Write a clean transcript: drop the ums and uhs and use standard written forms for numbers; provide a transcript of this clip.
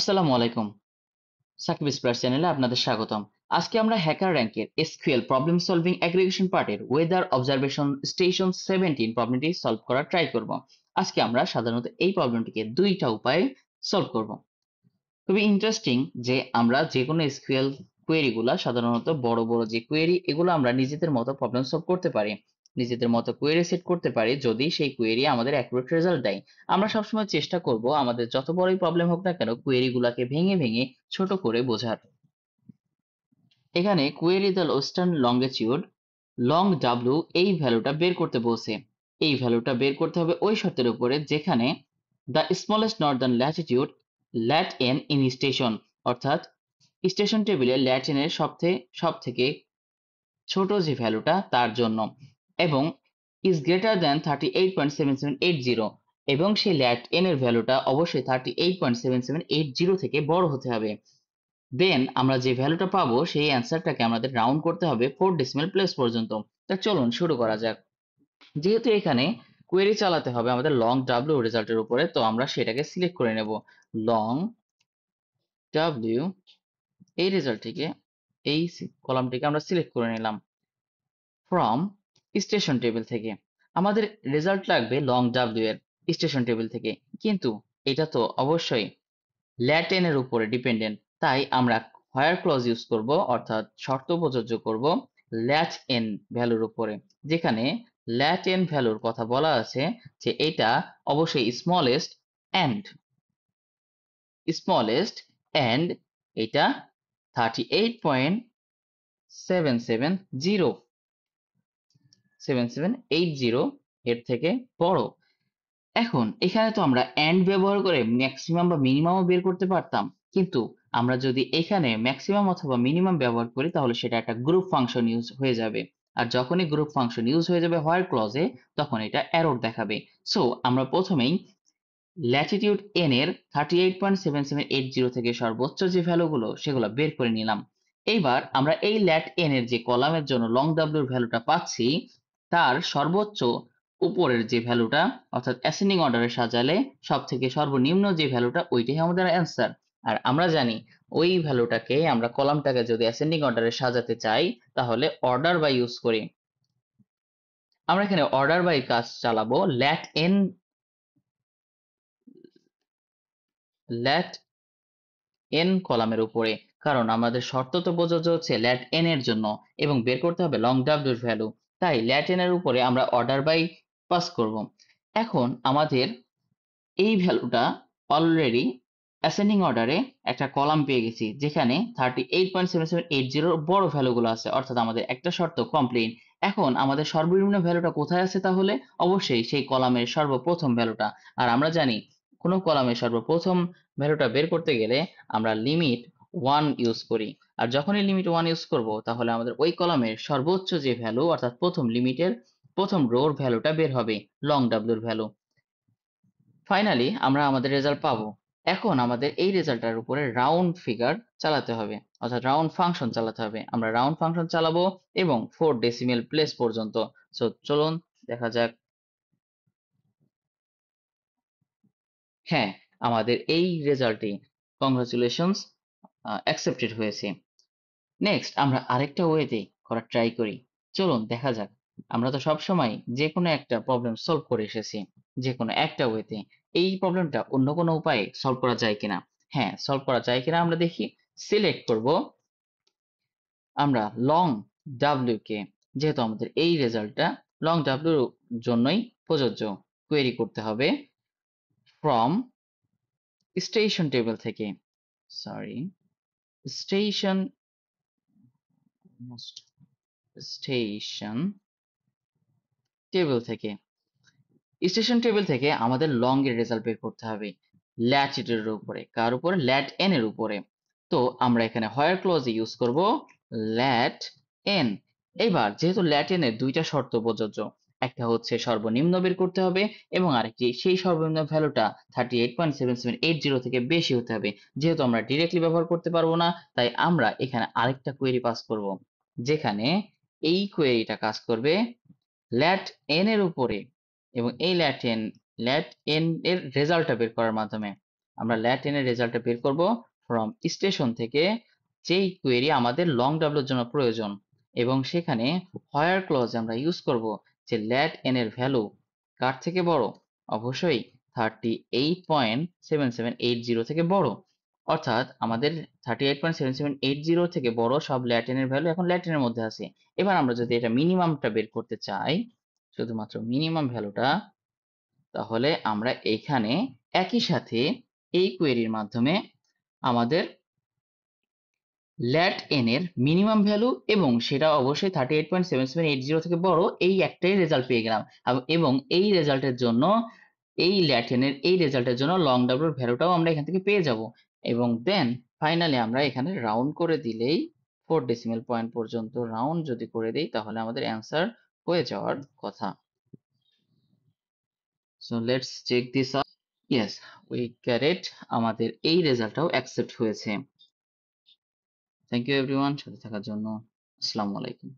আসসালামু আলাইকুম। সাকিব স্প্লাস চ্যানেলে আপনাদের স্বাগতম। আজকে আমরা হ্যাকার র্যাঙ্কের এসকিউএল প্রবলেম সলভিং অ্যাগ্রিগেশন পার্টের ওয়েদার অবজারভেশন স্টেশন 17 প্রবলেমটি সলভ করার ট্রাই করব। আজকে আমরা সাধারণত এই প্রবলেমটিকে দুইটা উপায়ে সলভ করব। খুবই ইন্টারেস্টিং যে আমরা যে কোনো এসকিউএল কোয়েরিগুলা সাধারণত বড় বড় যে কোয়েরি এগুলো আমরা নিজেদের মতো প্রবলেম সলভ করতে পারি, নিজেদের মতো কোয়েরি সেট করতে পারি যদি সেই কোয়েরি আমাদের অ্যাকুরেট রেজাল্ট দেয়। আমরা সবসময় চেষ্টা করব আমাদের যত বড়ই প্রবলেম হোক না কেন কোয়েরি গুলাকে ভেঙে ভেঙে ছোট করে বোঝার। এখানে query the western longitude long W এই ভ্যালুটা বের করতে বলছে। এই ভ্যালুটা বের করতে হবে ওই শর্তের উপরে যেখানে the smallest Northern Latitude ল্যাট N in station, অর্থাৎ স্টেশন টেবিলে ল্যাট এন এর সব থেকে ছোট যে ভ্যালুটা তার জন্য, এবং ইজ গ্রেটার দ্যান 38.7780, এবং সেই ল্যাট এন এর ভ্যালুটা অবশ্যই 38.7780 থেকে বড় হতে হবে। দেন আমরা যে ভ্যালুটা পাবো সেই অ্যান্সারটাকে আমাদের রাউন্ড করতে হবে 4 ডেসিমাল প্লেস পর্যন্ত। তা চলুন শুরু করা যাক। যেহেতু এখানে কোয়েরি চালাতে হবে আমাদের লং ডাব্লিউ রেজাল্টের উপরে, তো আমরা সেটাকে সিলেক্ট করে নেব। লং ডাব্লিউ এই রেজাল্টটিকে, এই কলামটিকে আমরা সিলেক্ট করে নিলাম ফ্রম স্টেশন টেবিল থেকে। আমাদের রেজাল্ট লাগবে লং ডাব্লিউ এর স্টেশন টেবিল থেকে, কিন্তু এটা তো অবশ্যই ল্যাটেন এর উপরে ডিপেন্ডেন্ট, তাই আমরা হোয়ার ক্লজ ইউজ করব, অর্থাৎ শর্ত প্রযোজ্য করব ল্যাট এন ভ্যালুর উপরে, যেখানে ল্যাট এন ভ্যালুর কথা বলা আছে যে এটা অবশ্যই স্মলেস্ট অ্যান্ড এটা 38.7780 এর থেকে বড়। এখন এখানে তো আমরা এন্ড ব্যবহার করে ম্যাক্সিমাম বা মিনিমামও বের করতে পারতাম, কিন্তু আমরা যদি এখানে ম্যাক্সিমাম অথবা মিনিমাম ব্যবহার করি তাহলে সেটা একটা গ্রুপ ফাংশন ইউজ হয়ে যাবে। আর যখনই গ্রুপ ফাংশন ইউজ হয়ে যাবে হোয়ার ক্লজে, তখন এটা এরর দেখাবে। সো আমরা প্রথমেই ল্যাটিটিউড এন এর 38.7780 থেকে সর্বোচ্চ যে ভ্যালুগুলো সেগুলো বের করে নিলাম। এইবার আমরা এই ল্যাট এন এর যে কলামের জন্য লং ডাব্লিউর ভ্যালুটা পাচ্ছি তার সর্বোচ্চ উপরের যে ভ্যালুটা, অর্থাৎ অ্যাসেন্ডিং অর্ডারে সাজালে সব থেকে সর্বনিম্ন যে ভ্যালুটা ওইটাই আমাদের অ্যান্সার। আর আমরা জানি ওই ভ্যালুটাকে আমরা কলামটাকে যদি অ্যাসেন্ডিং অর্ডারে সাজাতে চাই তাহলে অর্ডার বাই ইউজ করি। আমরা এখানে অর্ডার বাই কাজ চালাবো ল্যাট এন কলামের উপরে, কারণ আমাদের শর্ত তো প্রযোজ্য হচ্ছে ল্যাট এন এর জন্য এবং বের করতে হবে লং ডাব্লিউর ভ্যালু, তাই ল্যাট এন এর উপরে আমরা অর্ডার বাই পাস করব। এখন আমাদের এই ভ্যালুটা অলরেডি অ্যাসেন্ডিং অর্ডারে একটা কলাম পেয়ে গেছি যেখানে 38.7780 বড় ভ্যালুগুলো আছে, অর্থাৎ আমাদের একটা শর্ত কমপ্লিট। এখন আমাদের সর্বনিম্ন ভ্যালুটা কোথায় আছে, তাহলে অবশ্যই সেই কলামের সর্বপ্রথম ভ্যালুটা। আর আমরা জানি কোনো কলামের সর্বপ্রথম ভ্যালুটা বের করতে গেলে আমরা লিমিট 1 ইউজ করি, আর যখনই লিমিট 1 ইউজ করব তাহলে আমাদের ওই কলামের সর্বোচ্চ যে ভ্যালু, অর্থাৎ প্রথম লিমিটের প্রথম রোর ভ্যালুটা বের হবে, লং ডাব্লিউর ভ্যালু। ফাইনালি আমরা আমাদের রেজাল্ট পাবো। এখন আমাদের এই রেজাল্টটার উপরে রাউন্ড ফিগার চালাতে হবে, অর্থাৎ রাউন্ড ফাংশন চালাতে হবে। আমরা রাউন্ড ফাংশন চালাবো এবং 4 ডেসিমেল প্লেস পর্যন্ত। সো চলুন দেখা যাক। হ্যাঁ, আমাদের এই রেজাল্টে কংগ্রাচুলেশনস অ্যাকসেপ্টেড হয়েছে। নেক্সট আমরা আরেকটা ওয়েতে করার ট্রাই করি। চলুন দেখা যাক। আমরা তো সবসময় যে কোনো একটা প্রবলেম সলভ করে এসেছি যে কোনো একটা ওয়েতে, এই প্রবলেমটা অন্য কোনো উপায়ে সলভ করা যায় কিনা। হ্যাঁ, সলভ করা যায় কিনা আমরা দেখি। সিলেক্ট করব আমরা লং ডাব্লিউ কে, যেহেতু আমাদের এই রেজাল্টটা লং ডাব্লিউর জন্যই প্রযোজ্য। কোয়েরি করতে হবে ফ্রম স্টেশন টেবিল থেকে, সরি স্টেশন স্টেশন টেবিল থেকে। স্টেশন টেবিল থেকে আমাদের লং এর রেজাল্ট বের করতে হবে ল্যাটিটিউড এর উপরে, কার উপরে, ল্যাট এন এর উপরে। তো আমরা এখানে হোয়ার ক্লজ ইউজ করব ল্যাট এন। এবার যেহেতু ল্যাট এন এর দুইটা শর্ত প্রযোজ্য, একটা হচ্ছে সর্বনিম্ন বের করতে হবে এবং আরেকটি সেই সর্বনিম্ন ভ্যালুটা 38.7780 থেকে বেশি হতে হবে। যেহেতু আমরা ডিরেক্টলি ব্যবহার করতে পারবো না, তাই আমরা এখানে আরেকটা কোয়েরি পাস করব, যেখানে এই কোয়েরিটা কাজ করবে ল্যাট এন এর উপরে এবং এই ল্যাট এন এর রেজাল্টটা বের করার মাধ্যমে। আমরা ল্যাট এন এর রেজাল্টটা বের করব ফ্রম স্টেশন থেকে যেই কোয়েরি আমাদের লং ডাব্লুর জন্য প্রয়োজন, এবং সেখানে হোয়ার ক্লজ আমরা ইউজ করব যে ল্যাট এন এর ভ্যালু কার থেকে বড়, অবশ্যই 38.7780 থেকে বড়, অর্থাৎ আমাদের 38.7780 থেকে বড় সব ল্যাট এন এর ভ্যালু এখন ল্যাট এন এর মধ্যে আছে। এবার আমরা যদি এটা মিনিমামটা বের করতে চাই, শুধুমাত্র মিনিমাম ভ্যালুটা, তাহলে আমরা এখানে একই সাথে এই কোয়েরির মাধ্যমে আমাদের ল্যাট এন এর মিনিমাম ভ্যালু এবং সেটা অবশ্যই 38.7780 থেকে বড় এই একটাই রেজাল্ট পেয়ে গেলাম, এবং এই রেজাল্টের জন্য এই ল্যাট এন এর এই রেজাল্টের জন্য লং ডাব্লুর ভ্যালুটাও আমরা এখান থেকে পেয়ে যাব, এবং দেন ফাইনালি আমরা এখানে রাউন্ড করে দিলেই 4 ডেসিমেল পয়েন্ট পর্যন্ত রাউন্ড যদি করে দিই তাহলে আমাদের অ্যান্সার হয়ে যাওয়ার কথা। So let's check this out. Yes, we get it, আমাদের এই রেজাল্টটাও অ্যাকসেপ্ট হয়েছে। থ্যাংক ইউ এভরিওয়ান সাথে থাকার জন্য। আসসালামু আলাইকুম।